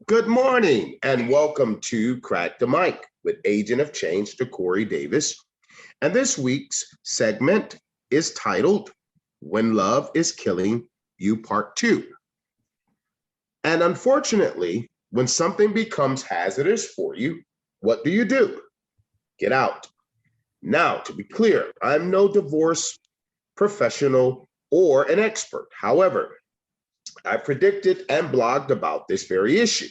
Good morning and welcome to Crack the Mic with Agent of Change, DeCorey Davis. And this week's segment is titled When Love is Killing You Part 2. And unfortunately, when something becomes hazardous for you, what do? Get out. Now, to be clear, I'm no divorce professional or an expert. However, I predicted and blogged about this very issue,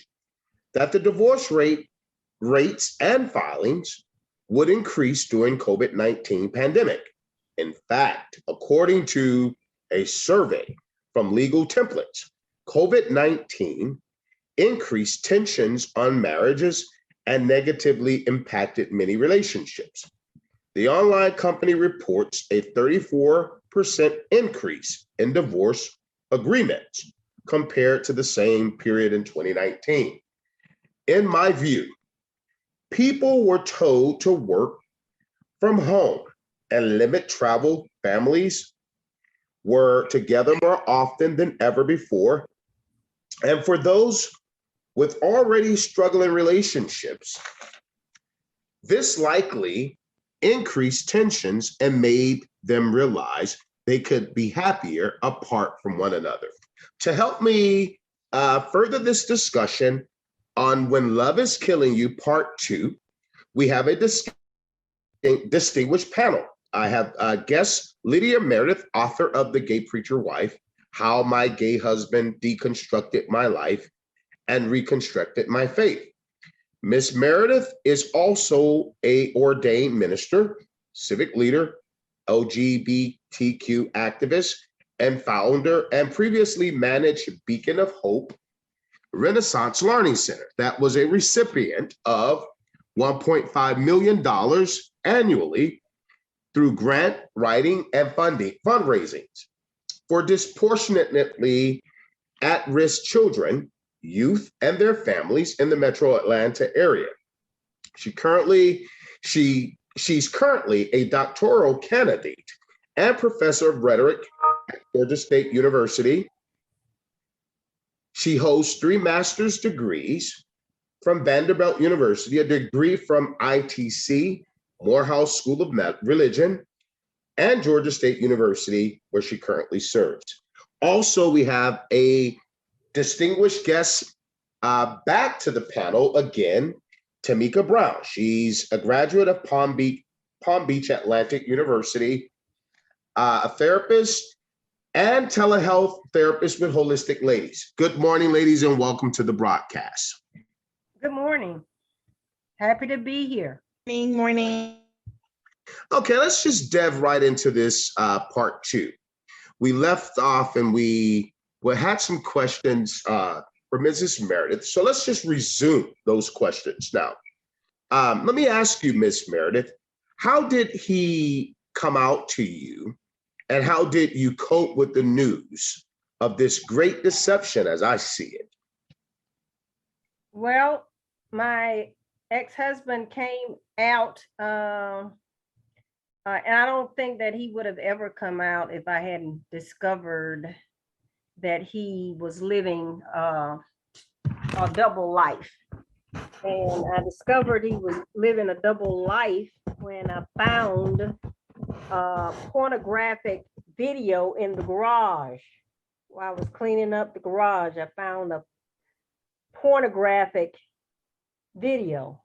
that the divorce rates and filings would increase during COVID-19 pandemic. In fact, according to a survey from Legal Templates, COVID-19 increased tensions on marriages and negatively impacted many relationships. The online company reports a 34% increase in divorce agreements compared to the same period in 2019. In my view, people were told to work from home and limit travel. Families were together more often than ever before. And for those with already struggling relationships, this likely increased tensions and made them realize they could be happier apart from one another. To help me further this discussion on When Love is Killing You Part 2, we have a distinguished panel. I have guest Lydia Meredith, author of The Gay Preacher Wife, How My Gay Husband Deconstructed My Life and Reconstructed My Faith. Miss Meredith is also an ordained minister, civic leader, LGBTQ activist, and founder, and previously managed Beacon of Hope Renaissance Learning Center that was a recipient of $1.5 million annually through grant writing and fundraisings for disproportionately at-risk children, youth, and their families in the Metro Atlanta area. She's currently a doctoral candidate and professor of rhetoric at Georgia State University. She holds 3 master's degrees from Vanderbilt University, a degree from ITC, Morehouse School of Religion, and Georgia State University, where she currently serves. Also, we have a distinguished guest back to the panel again, Tamika Brown. She's a graduate of Palm Beach Atlantic University, a therapist and telehealth therapist with Holistic Ladies. Good morning, ladies, and welcome to the broadcast. Good morning. Happy to be here. Good morning. Okay, let's just dive right into this part 2. We left off and we had some questions for Mrs. Meredith. So let's just resume those questions now. Let me ask you, Miss Meredith, how did he come out to you? And how did you cope with the news of this great deception as I see it? Well, my ex-husband came out, and I don't think that he would have ever come out if I hadn't discovered that he was living a double life. And I discovered he was living a double life when I found pornographic video in the garage. While I was cleaning up the garage, I found a pornographic video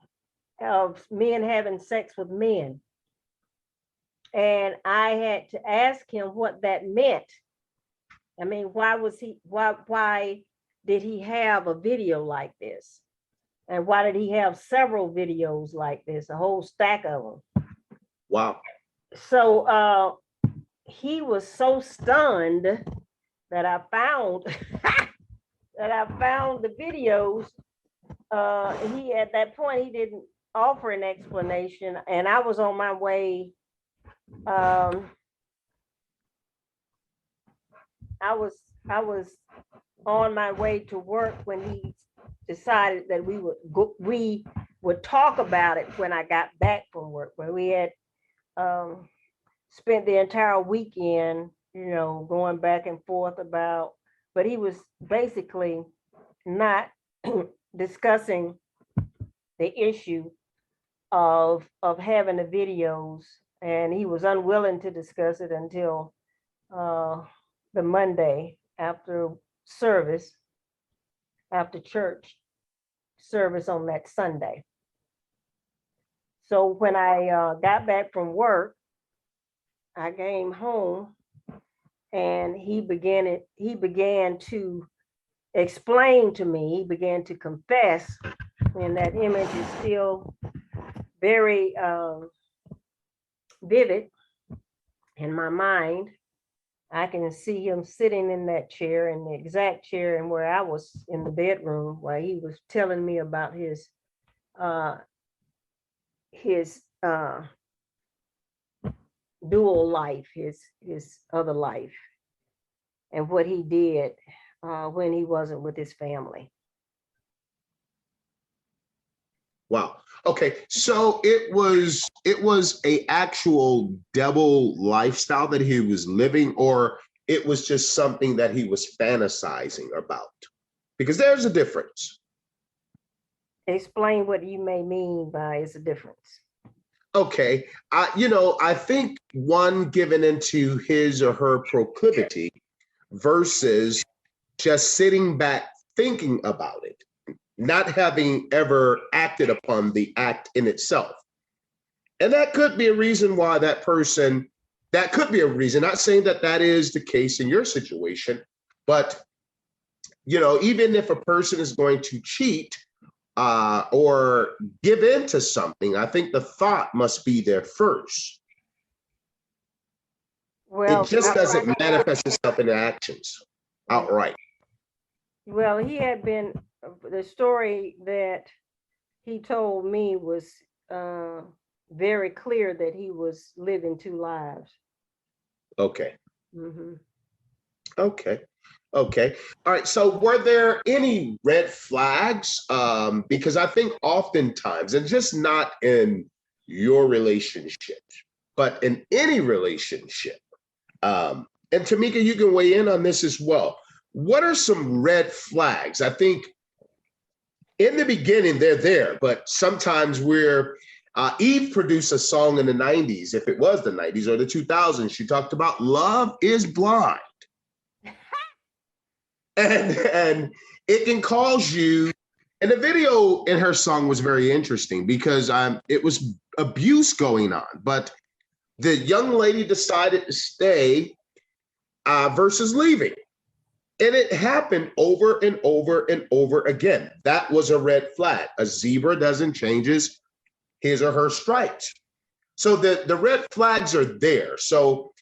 of men having sex with men. And I had to ask him what that meant. I mean, why did he have a video like this? And why did he have several videos like this, a whole stack of them? Wow. So he was so stunned that I found the videos. He at that point he didn't offer an explanation, and I was on my way. I was on my way to work when he decided that we would talk about it when I got back from work, where we had spent the entire weekend going back and forth about, but he was basically not discussing the issue of having the videos, and he was unwilling to discuss it until the Monday after service, after church service on that Sunday. So when I got back from work, I came home and he began to explain to me, he began to confess, and that image is still very vivid in my mind. I can see him sitting in that chair, in the exact chair, and where I was in the bedroom, while he was telling me about his dual life, his other life, and what he did when he wasn't with his family. Wow. Okay. So it was a actual double lifestyle that he was living, or it was just something that he was fantasizing about? Because there's a difference. Explain what you may mean by it's a difference. Okay. I think one given into his or her proclivity versus just sitting back thinking about it, not having ever acted upon the act in itself. And that could be a reason why that could be a reason, not saying that that is the case in your situation, but, even if a person is going to cheat or give in to something, I think the thought must be there first. Well, it just doesn't manifest itself in actions outright. Well, the story that he told me was very clear that he was living two lives. Okay. Mm-hmm. Okay. All right. So were there any red flags? Because I think oftentimes, and just not in your relationship, but in any relationship, and Tamika, you can weigh in on this as well. What are some red flags? I think in the beginning, they're there, but sometimes Eve produced a song in the 90s, if it was the 90s or the 2000s. She talked about love is blind. and it can cause you, and the video in her song was very interesting because it was abuse going on, but the young lady decided to stay versus leaving. And it happened over and over and over again. That was a red flag. A zebra doesn't change his or her stripes. So the red flags are there. So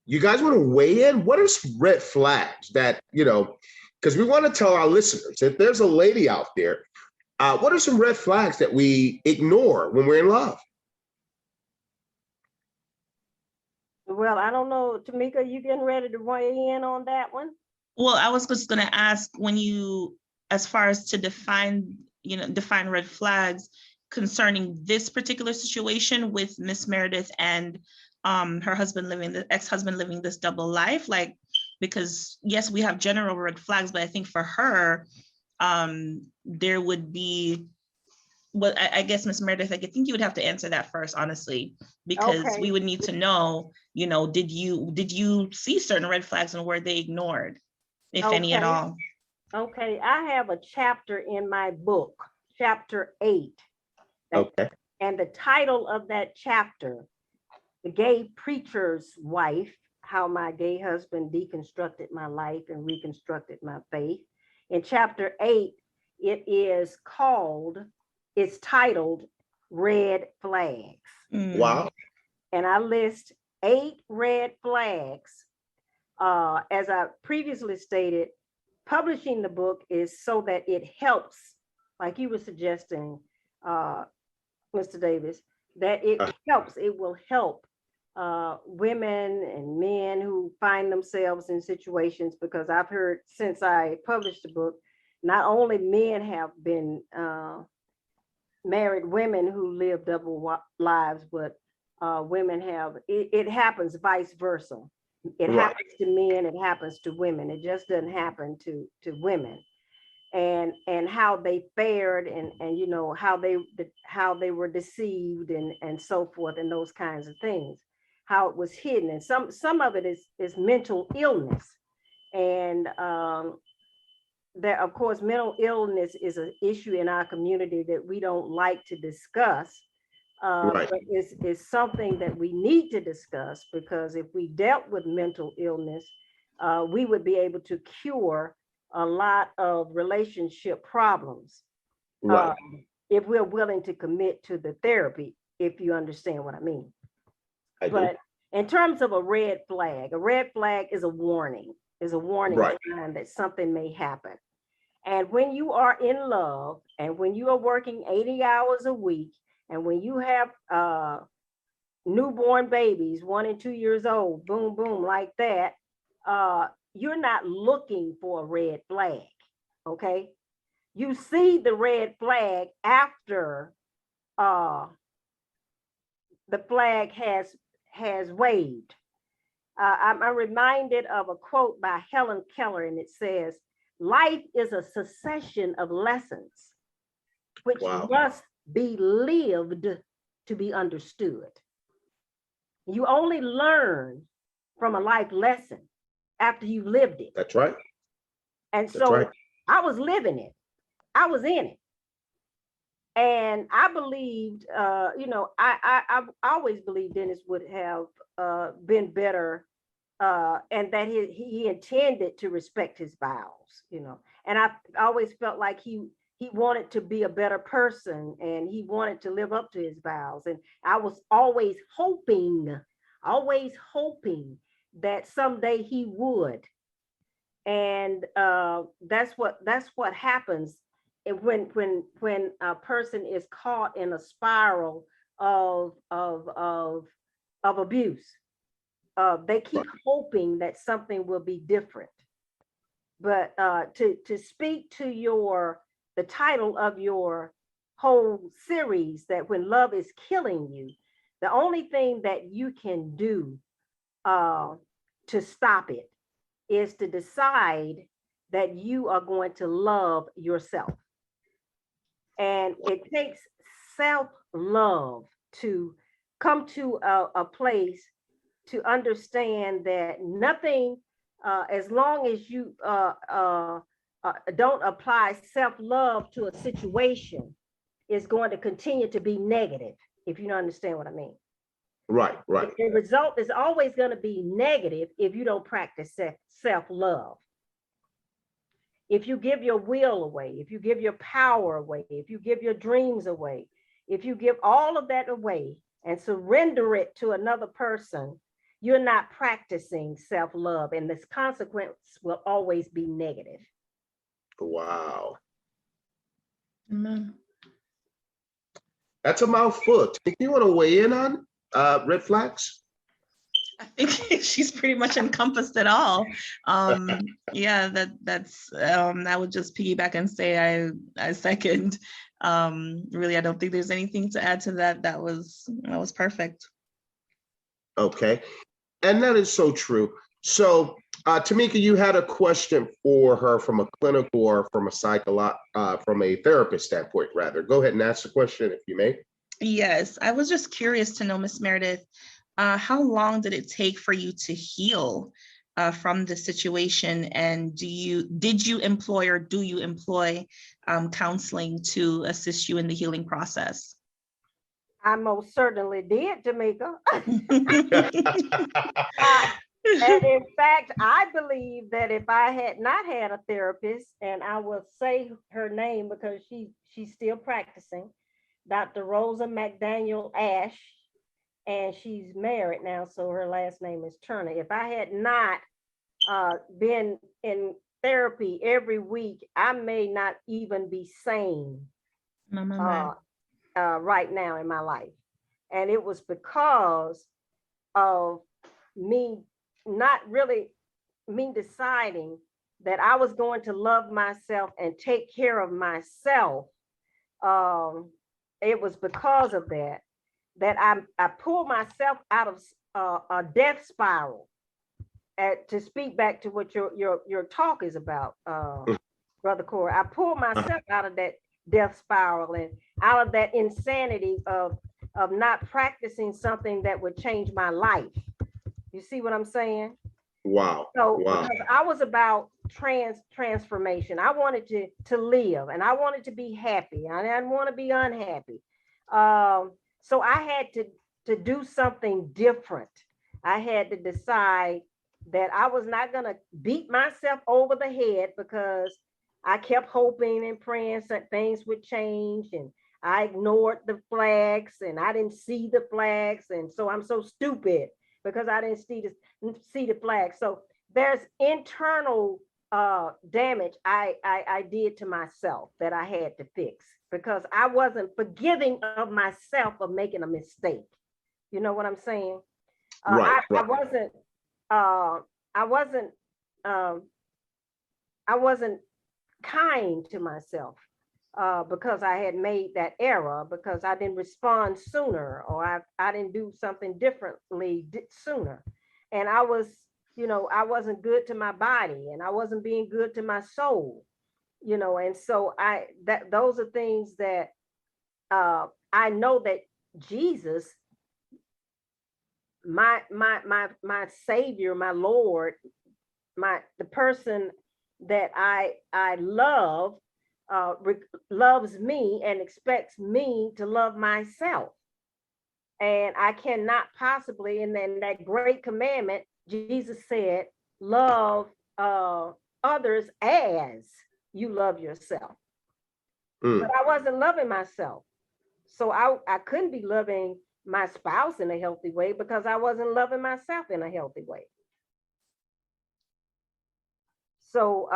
you guys want to weigh in? What are some red flags that, because we want to tell our listeners, if there's a lady out there, what are some red flags that we ignore when we're in love? Well, I don't know, Tamika, you getting ready to weigh in on that one? Well, I was just going to ask, as far as to define red flags concerning this particular situation with Miss Meredith and her husband the ex-husband living this double life, because yes, we have general red flags, but I think for her, there would be, well, I guess Miss Meredith, I think you would have to answer that first, honestly, because Okay. We would need to know, did you see certain red flags and were they ignored, if any at all? Okay, I have a chapter in my book, chapter 8. Okay. And the title of that chapter, The Gay Preacher's Wife, How My Gay Husband Deconstructed My Life and Reconstructed My Faith. In chapter 8, it's titled Red Flags. Wow. And I list 8 red flags. As I previously stated, publishing the book is so that it helps, like you were suggesting, Mr. Davis, that it will help women and men who find themselves in situations, because I've heard since I published the book, not only men have been married women who live double lives, but women have, it happens vice versa. It Right. happens to men, it happens to women. It just doesn't happen to women. And how they fared, and you know how they were deceived, and so forth, and those kinds of things, how it was hidden. And some of it is mental illness. And that, of course, mental illness is an issue in our community that we don't like to discuss. Right. But it's something that we need to discuss, because if we dealt with mental illness, we would be able to cure a lot of relationship problems, Right. if we're willing to commit to the therapy, if you understand what I mean. I do. But in terms of a red flag is a warning, Right. sign that something may happen. And when you are in love, and when you are working 80 hours a week, and when you have newborn babies, 1 and 2 years old, boom, boom, like that, you're not looking for a red flag, okay? You see the red flag after the flag has waved. I'm reminded of a quote by Helen Keller, and it says, "Life is a succession of lessons which Wow. must be lived to be understood." You only learn from a life lesson after you've lived it. That's right. And That's so right. I was living it. I was in it. And I believed, I always believed Dennis would have been better, and that he intended to respect his vows, And I always felt like he wanted to be a better person, and he wanted to live up to his vows. And I was always hoping that someday he would. And that's what happens when a person is caught in a spiral of abuse. They keep hoping that something will be different. But to speak to the title of your whole series, that when love is killing you, the only thing that you can do to stop it is to decide that you are going to love yourself. And it takes self-love to come to a place to understand that nothing, as long as you don't apply self-love to a situation, is going to continue to be negative, if you don't understand what I mean. Right. Right. The result is always going to be negative if you don't practice self-love. If you give your will away, if you give your power away, if you give your dreams away, if you give all of that away and surrender it to another person, you're not practicing self-love, and this consequence will always be negative. Wow. Amen. That's a mouthful. Think you want to weigh in on red flags? I think she's pretty much encompassed it all. Yeah, that's I would just piggyback and say I second. Really, I don't think there's anything to add to that. That was perfect. Okay. And that is so true. So Tamika, you had a question for her from a clinical or from a therapist standpoint, rather. Go ahead and ask the question if you may. Yes, I was just curious to know, Ms. Meredith, how long did it take for you to heal from the situation? And did you employ or do you employ counseling to assist you in the healing process? I most certainly did, Tamika. And in fact, I believe that if I had not had a therapist, and I will say her name because she's still practicing, Dr. Rosa McDaniel Ash, and she's married now, so her last name is Turner. If I had not been in therapy every week, I may not even be sane right now in my life. And it was because of me deciding that I was going to love myself and take care of myself. It was because of that I pulled myself out of a death spiral. to speak back to what your talk is about, Brother Corey, I pulled myself out of that death spiral and out of that insanity of not practicing something that would change my life. You see what I'm saying? Wow. So Wow. because I was about transformation, I wanted to live, and I wanted to be happy. I didn't want to be unhappy. So I had to do something different. I had to decide that I was not going to beat myself over the head because I kept hoping and praying that things would change, and I ignored the flags and I didn't see the flags. And so I'm so stupid because I didn't see the flag. So there's internal damage I did to myself that I had to fix because I wasn't forgiving of myself of making a mistake. You know what I'm saying? Right. I wasn't kind to myself because I had made that error, because I didn't respond sooner, or I didn't do something differently sooner. And I wasn't good to my body, and I wasn't being good to my soul, and so those are things that I know that Jesus, my Savior, my Lord, the person that I love, loves me and expects me to love myself. And I cannot possibly, and then that great commandment, Jesus said, love others as you love yourself. But I wasn't loving myself. So I couldn't be loving my spouse in a healthy way because I wasn't loving myself in a healthy way. So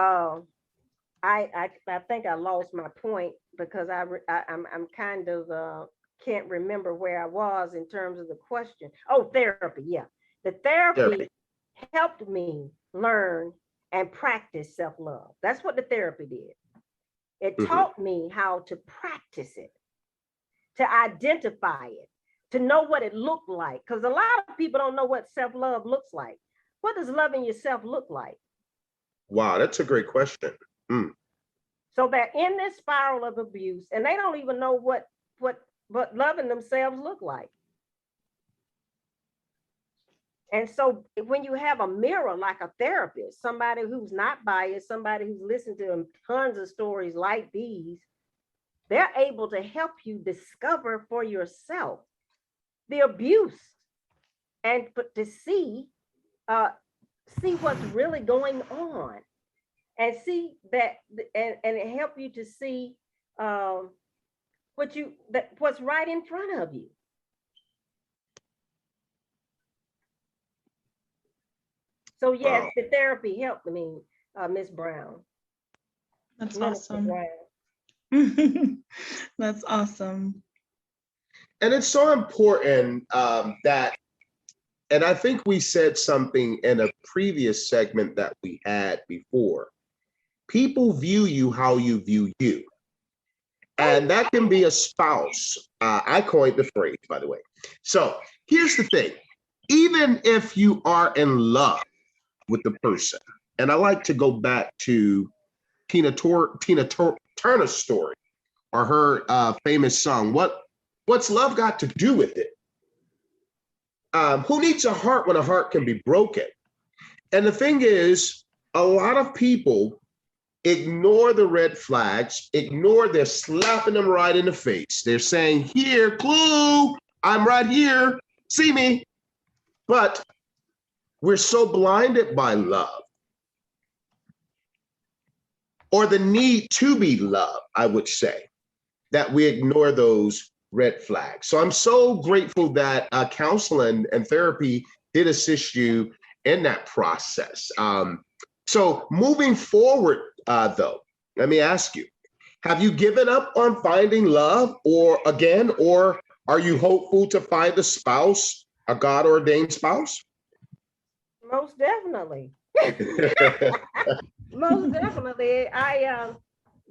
I think I lost my point because I'm kind of can't remember where I was in terms of the question. Oh, therapy. Yeah. The therapy helped me learn and practice self-love. That's what the therapy did. It taught me how to practice it, to identify it, to know what it looked like. Because a lot of people don't know what self-love looks like. What does loving yourself look like? Wow, that's a great question. So they're in this spiral of abuse, and they don't even know what loving themselves look like. And so when you have a mirror like a therapist, somebody who's not biased, somebody who's listened to tons of stories like these, they're able to help you discover for yourself the abuse and to see what's really going on, and see that, and it help you to see what's right in front of you. So yes, the therapy helped me, Miss Brown. That's Minister awesome. Brown. That's awesome. And it's so important that, and I think we said something in a previous segment that we had before, people view you how you view you. And that can be a spouse. I coined the phrase, by the way. So here's the thing. Even if you are in love with the person, and I like to go back to Tina Turner's story, or her famous song, What's Love Got to Do with It? Who needs a heart when a heart can be broken? And the thing is, a lot of people ignore the red flags, they're slapping them right in the face. They're saying, here, clue, I'm right here, see me. But we're so blinded by love, or the need to be loved, I would say, that we ignore those red flags. So I'm so grateful that counseling and therapy did assist you in that process. So moving forward, though, let me ask you, have you given up on finding love or are you hopeful to find a spouse, a God-ordained spouse? Most definitely. Most definitely.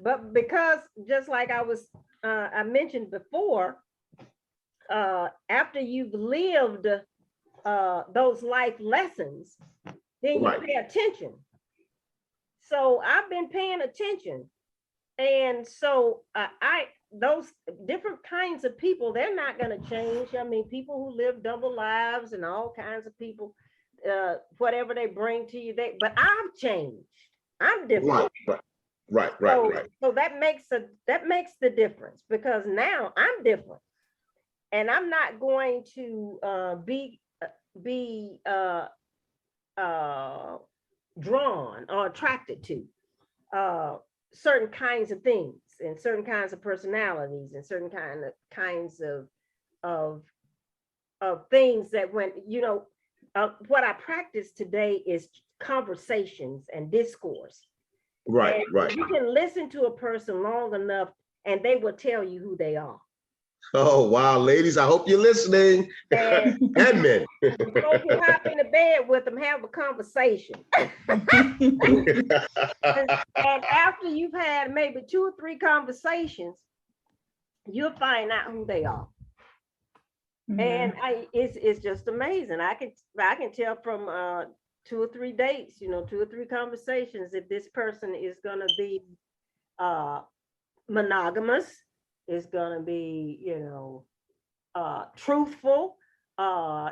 But because just like I mentioned before, after you've lived those life lessons, then you Right. pay attention. So I've been paying attention. And so those different kinds of people, they're not going to change. I mean, people who live double lives and all kinds of people, whatever they bring to you, but I've changed. I'm different. Right. So that makes the difference, because now I'm different, and I'm not going to be drawn or attracted to certain kinds of things and certain kinds of personalities and certain kinds of things that when, what I practice today is conversations and discourse. Right. And you can listen to a person long enough and they will tell you who they are. Oh, wow. Ladies, I hope you're listening. And men. before you hop into bed with them, have a conversation. And after you've had maybe 2 or 3 conversations, you'll find out who they are. And it's just amazing. I can tell from 2 or 3 dates, 2 or 3 conversations, if this person is going to be monogamous, is going to be, truthful,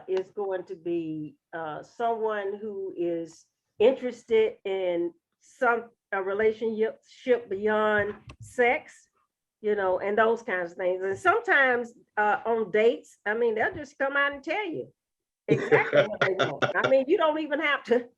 is going to be someone who is interested in a relationship beyond sex, and those kinds of things. And sometimes on dates, I mean, they'll just come out and tell you exactly what they want. I mean, you don't even have to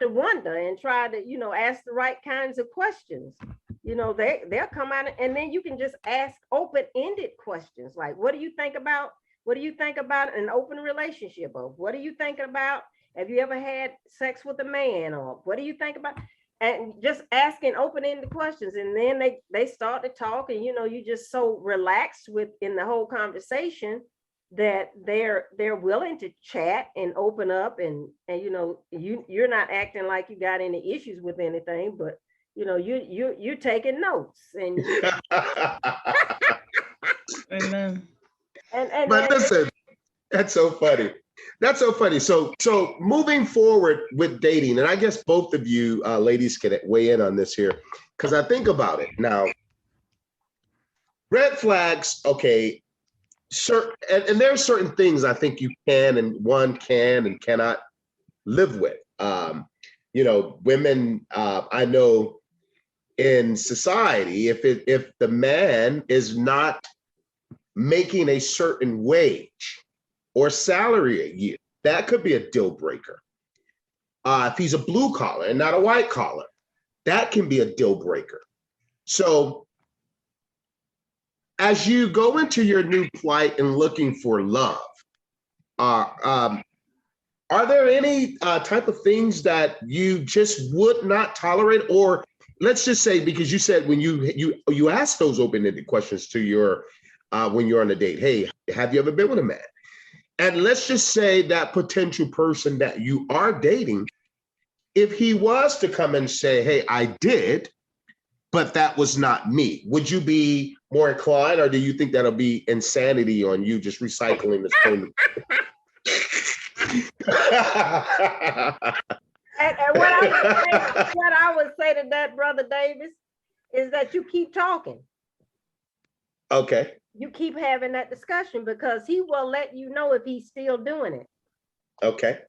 wonder and try to, ask the right kinds of questions. They'll come out, and then you can just ask open-ended questions like, what do you think about an open relationship? Or what do you think about, have you ever had sex with a man? Or what do you think about? And just asking open-ended questions. And then they start to talk, and you just so relaxed in the whole conversation that they're willing to chat and open up, and you're not acting like you got any issues with anything, but you're taking notes. And Amen. But listen, that's so funny. That's so funny. So moving forward with dating, and I guess both of you ladies can weigh in on this here, because I think about it now. Red flags, okay. And there are certain things I think you can and cannot live with. Women, I know in society, if the man is not making a certain wage or salary a year, that could be a deal breaker. If he's a blue collar and not a white collar, that can be a deal breaker. So as you go into your new plight and looking for love, are there any type of things that you just would not tolerate? Or let's just say, because you said when you ask those open-ended questions to your when you're on a date, hey, have you ever been with a man? And let's just say that potential person that you are dating, if he was to come and say, hey, I did, but that was not me, would you be more inclined, or do you think that'll be insanity on you just recycling this phone? And what I would say to that, Brother Davis, is that you keep talking. Okay. You keep having that discussion, because he will let you know if he's still doing it. Okay.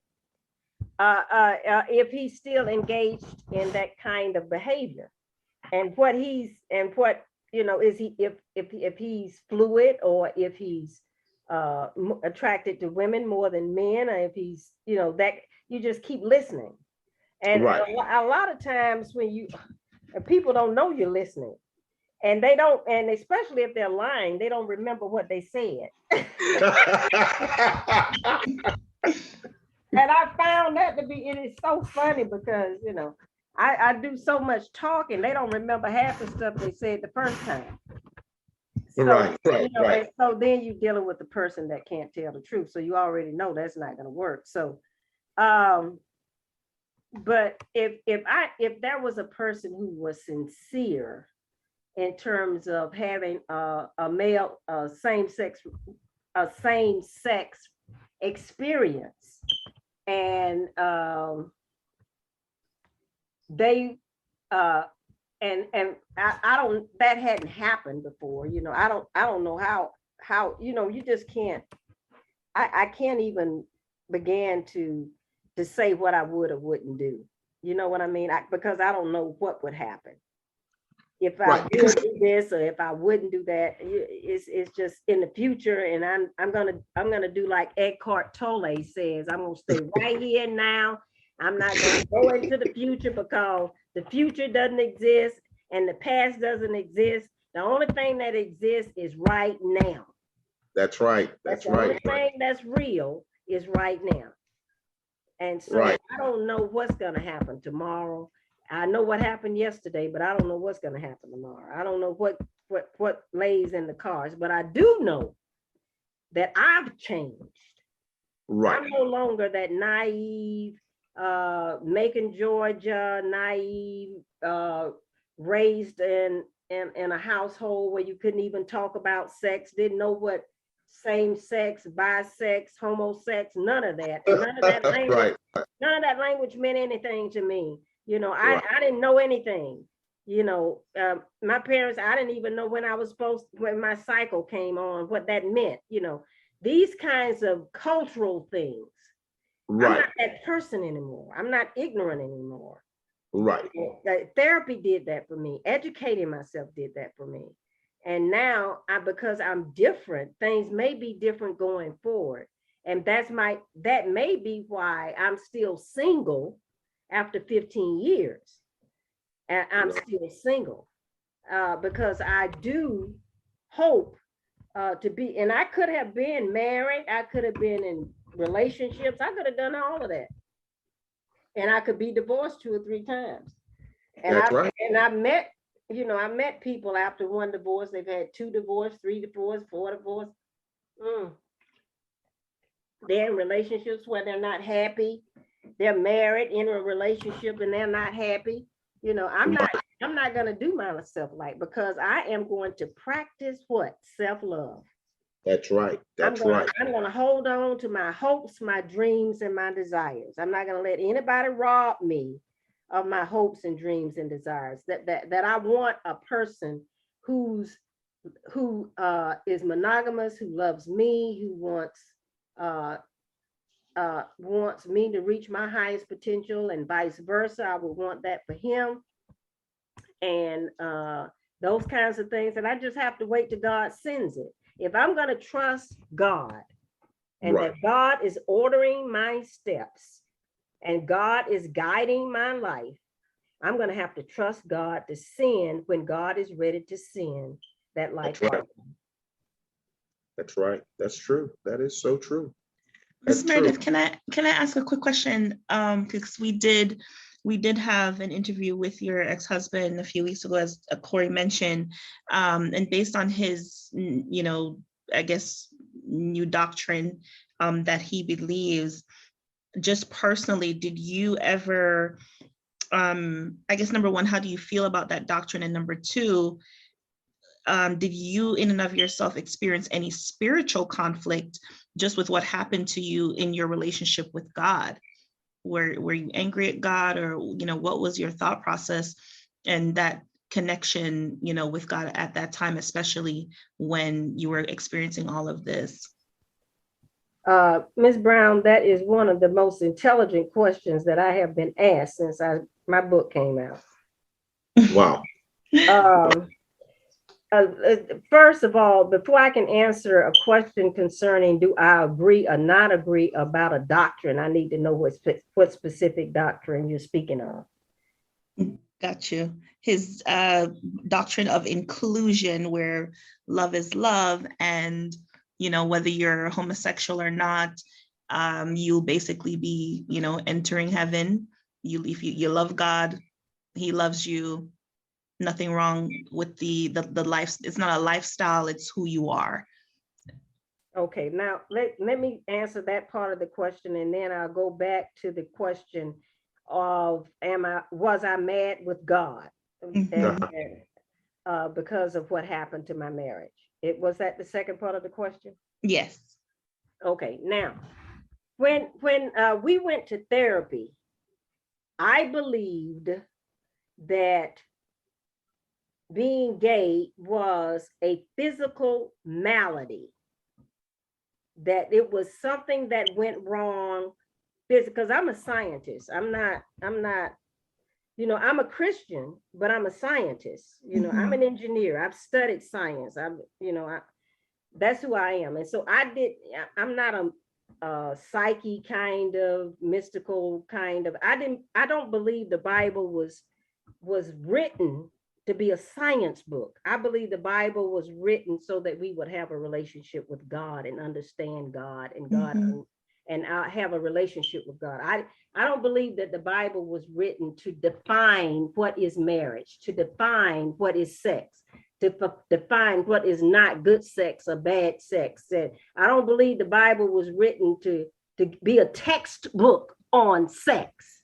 If he's still engaged in that kind of behavior, and what is he, if he's fluid, or if he's attracted to women more than men, or if he's, that you just keep listening. And right. a lot of times when people don't know you're listening, and they don't, and especially if they're lying, they don't remember what they said. And I found that to be, it is so funny, because, I do so much talking, they don't remember half the stuff they said the first time. So, right. And so then you're dealing with the person that can't tell the truth. So you already know that's not going to work. So, but if there was a person who was sincere in terms of having a male same sex experience, and they and I don't, that hadn't happened before, you know. I don't know how, you know, you just can't, I can't even begin to say what I would or wouldn't do. You know what I mean? Because I don't know what would happen if I Right, would because do this or if I wouldn't do that. It's just in the future, and I'm gonna do like Eckhart Tolle says. I'm gonna stay right here now. I'm not gonna go into the future because the future doesn't exist and the past doesn't exist. The only thing that exists is right now. that's right. That's That's the only right. thing that's real is right now. And so Right. I don't know what's gonna happen tomorrow. I know what happened yesterday, but I don't know what's gonna happen tomorrow. I don't know what lays in the cards, but I do know that I've changed. Right. I'm no longer that naive, Macon, Georgia, naive, raised in a household where you couldn't even talk about sex, didn't know what same sex, bisex, homosex, none of that. And none of that language, Right. none of that language meant anything to me. You know, Right. I didn't know anything. You know, my parents, I didn't even know when when my cycle came on, what that meant, you know, these kinds of cultural things. I'm Right. not that person anymore. I'm not ignorant anymore. Right. Therapy did that for me. Educating myself did that for me. And now because I'm different, things may be different going forward. And that may be why I'm still single after 15 years. And I'm still single because I do hope to be, and I could have been married, I could have been in relationships, I could have done all of that. And I could be divorced 2 or 3 times. And That's right. I met, you know, I met people after one divorce, they've had 2 divorces, 3 divorces, 4 divorces. They're in relationships where they're not happy. They're married in a relationship and they're not happy. You know, I'm not going to do myself like, because I am going to practice what? Self-love. That's right. That's right. I'm going to hold on to my hopes, my dreams, and my desires. I'm not going to let anybody rob me of my hopes and dreams and desires. That I want a person who is monogamous, who loves me, who wants me to reach my highest potential, and vice versa. I would want that for him. And those kinds of things. And I just have to wait till God sends it. If I'm going to trust God and Right. that God is ordering my steps and God is guiding my life, I'm going to have to trust God to send when God is ready to send that life. That's right. That's right. That's true. That is so true. Ms. That's true. Meredith, can I ask a quick question? Because we did have an interview with your ex-husband a few weeks ago, as Corey mentioned, and based on his, you know, I guess, new doctrine that he believes, just personally, did you ever, I guess, number one, how do you feel about that doctrine? And number two, did you in and of yourself experience any spiritual conflict just with what happened to you in your relationship with God? Were you angry at God, or, you know, what was your thought process and that connection, you know, with God at that time, especially when you were experiencing all of this? Ms. Brown, that is one of the most intelligent questions that I have been asked since my book came out. Wow. First of all, before I can answer a question concerning do I agree or not agree about a doctrine, I need to know what specific doctrine you're speaking of. Got you. His doctrine of inclusion, where love is love, and, you know, whether you're homosexual or not, you'll basically be, you know, entering heaven. If you love God, he loves you. Nothing wrong with the life. It's not a lifestyle, it's who you are. Okay, now let me answer that part of the question, and then I'll go back to the question of was I mad with God because of what happened to my marriage? Was that the second part of the question? Yes. Okay, now when we went to therapy, I believed that being gay was a physical malady, that it was something that went wrong because I'm a scientist. I'm not, I'm a Christian, but I'm a scientist. I'm an engineer. I've studied science. That's who I am. And so I'm not a psyche kind of mystical kind of, I don't believe the Bible was written to be a science book. I believe the Bible was written so that we would have a relationship with God and understand God and and have a relationship with God. I don't believe that the Bible was written to define what is marriage, to define what is sex, to define what is not good sex or bad sex. And I don't believe the Bible was written to be a textbook on sex.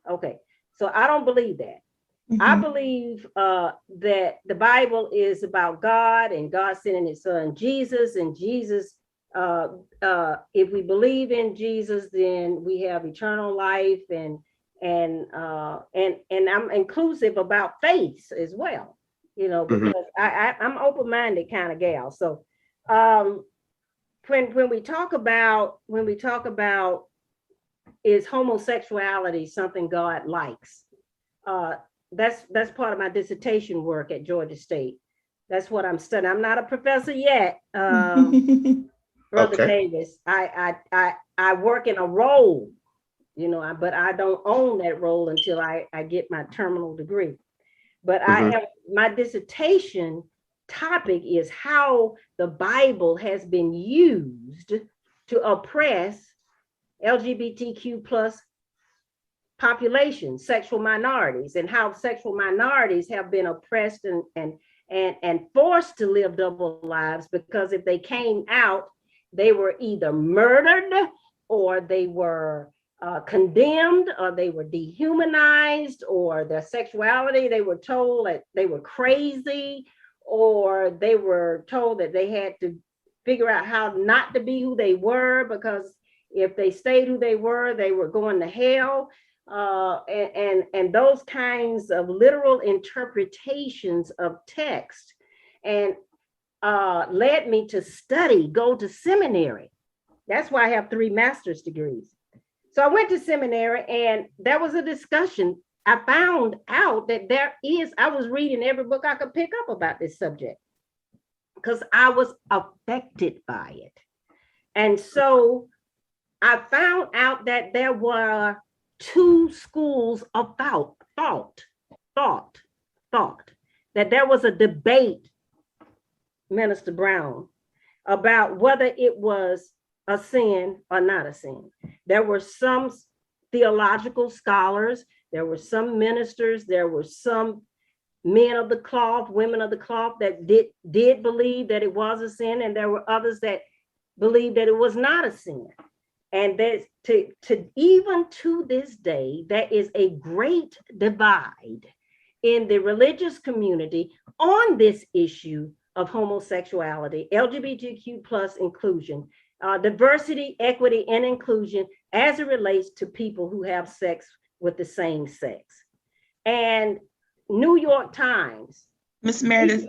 Okay, so I don't believe that. I believe that the Bible is about God and God sending his son Jesus, and Jesus, if we believe in Jesus, then we have eternal life, and I'm inclusive about faiths as well, because I'm open-minded kind of gal. So when we talk about is homosexuality something God likes? That's part of my dissertation work at Georgia State. That's what I'm studying. I'm not a professor yet, Brother Davis. I work in a role, but I don't own that role until I get my terminal degree. But I have my dissertation topic is how the Bible has been used to oppress LGBTQ plus population, sexual minorities, and how sexual minorities have been oppressed and forced to live double lives, because if they came out, they were either murdered or they were condemned, or they were dehumanized, or their sexuality, they were told that they were crazy, or they were told that they had to figure out how not to be who they were, because if they stayed who they were going to hell. And those kinds of literal interpretations of text, and led me to go to seminary. That's why I have 3 master's degrees. So I went to seminary, and there was a discussion. I found out that I was reading every book I could pick up about this subject because I was affected by it. And so I found out that there were 2 schools of thought, that there was a debate, Minister Brown, about whether it was a sin or not a sin. There were some theological scholars, there were some ministers, there were some men of the cloth, women of the cloth that did believe that it was a sin, and there were others that believed that it was not a sin. And there's even to this day, there is a great divide in the religious community on this issue of homosexuality, LGBTQ plus inclusion, diversity, equity, and inclusion as it relates to people who have sex with the same sex. And New York Times. Miss Meredith,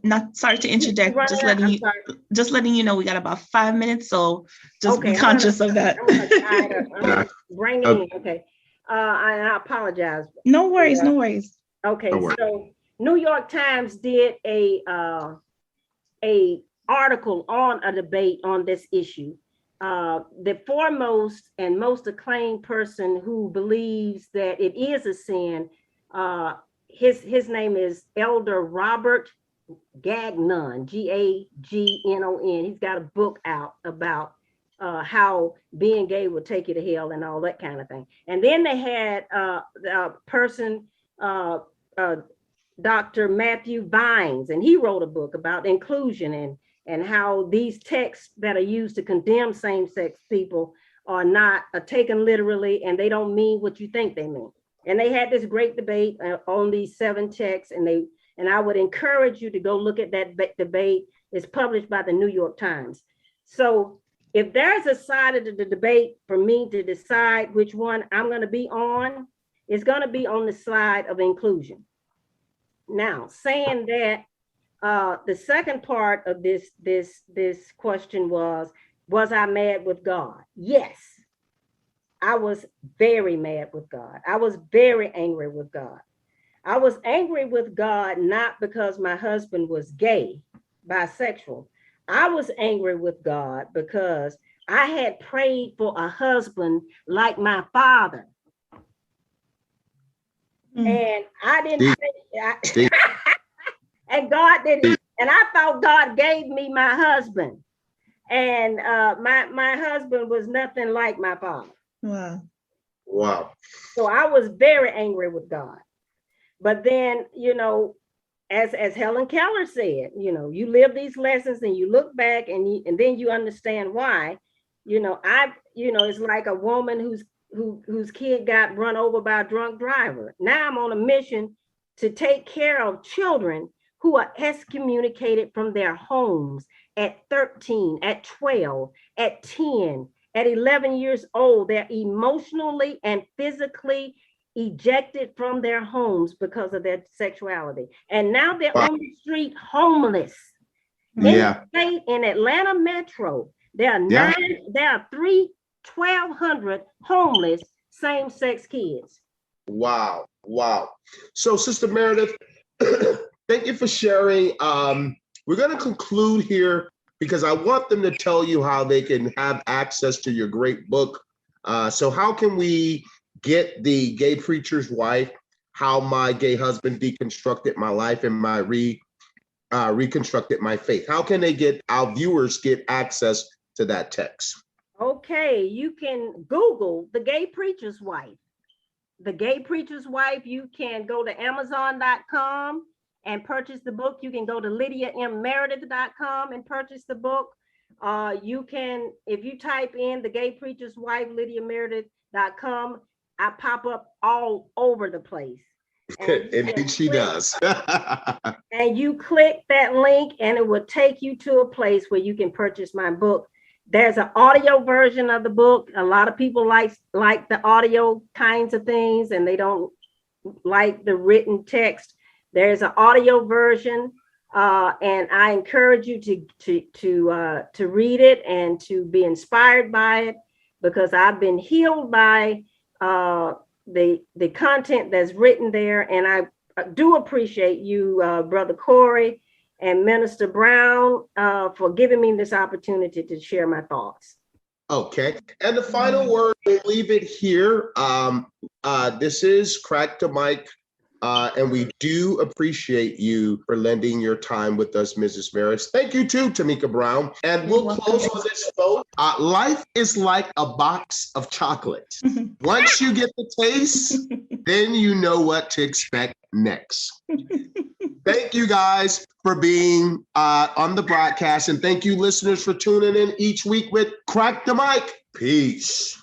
not sorry to interject, just letting you know we got about 5 minutes, so just be conscious of that. I'm bringing in, okay. I apologize. No worries, no worries. Okay, so New York Times did a article on a debate on this issue. The foremost and most acclaimed person who believes that it is a sin, his name is Elder Robert Gagnon, Gagnon. He's got a book out about how being gay will take you to hell and all that kind of thing. And then they had a person, Dr. Matthew Vines, and he wrote a book about inclusion and how these texts that are used to condemn same-sex people are not taken literally, and they don't mean what you think they mean. And they had this great debate on these 7 texts, and I would encourage you to go look at that debate. It's published by the New York Times. So if there's a side of the debate for me to decide which one I'm going to be on, it's going to be on the side of inclusion. Now, saying that, the second part of this question was I mad with God? Yes, I was very mad with God. I was very angry with God. I was angry with God not because my husband was gay, bisexual. I was angry with God because I had prayed for a husband like my father. And I didn't think, and God didn't, and I thought God gave me my husband. And my husband was nothing like my father. Wow. Wow. So I was very angry with God. But then, as Helen Keller said, you live these lessons and you look back and then you understand why. It's like a woman whose kid got run over by a drunk driver. Now I'm on a mission to take care of children who are excommunicated from their homes at 13, at 12, at 10, at 11 years old. They're emotionally and physically ejected from their homes because of their sexuality. And now they're on the street homeless. Yeah. In Atlanta Metro, there are 1,200 homeless same-sex kids. Wow. Wow. So, Sister Meredith, thank you for sharing. We're going to conclude here because I want them to tell you how they can have access to your great book. So how can we get the Gay Preacher's Wife, How My Gay Husband Deconstructed My Life and My Reconstructed My Faith? How can our viewers get access to that text? Okay, you can Google The Gay Preacher's Wife. The Gay Preacher's Wife. You can go to Amazon.com and purchase the book. You can go to LydiaMMeredith.com and purchase the book. You can, if you type in The Gay Preacher's Wife, LydiaMeredith.com, I pop up all over the place. Indeed, she does. And you click that link and it will take you to a place where you can purchase my book. There's an audio version of the book. A lot of people like the audio kinds of things and they don't like the written text. There's an audio version, and I encourage you to read it and to be inspired by it, because I've been healed by the content that's written there. And I do appreciate you, Brother Corey and Minister Brown, for giving me this opportunity to share my thoughts. Okay. And the final word, we'll leave it here. This is Crack the Mic. And we do appreciate you for lending your time with us, Mrs. Maris. Thank you too, Tamika Brown. And we'll close on this note. Life is like a box of chocolates. Once you get the taste, then you know what to expect next. Thank you guys for being on the broadcast. And thank you listeners for tuning in each week with Crack the Mic. Peace.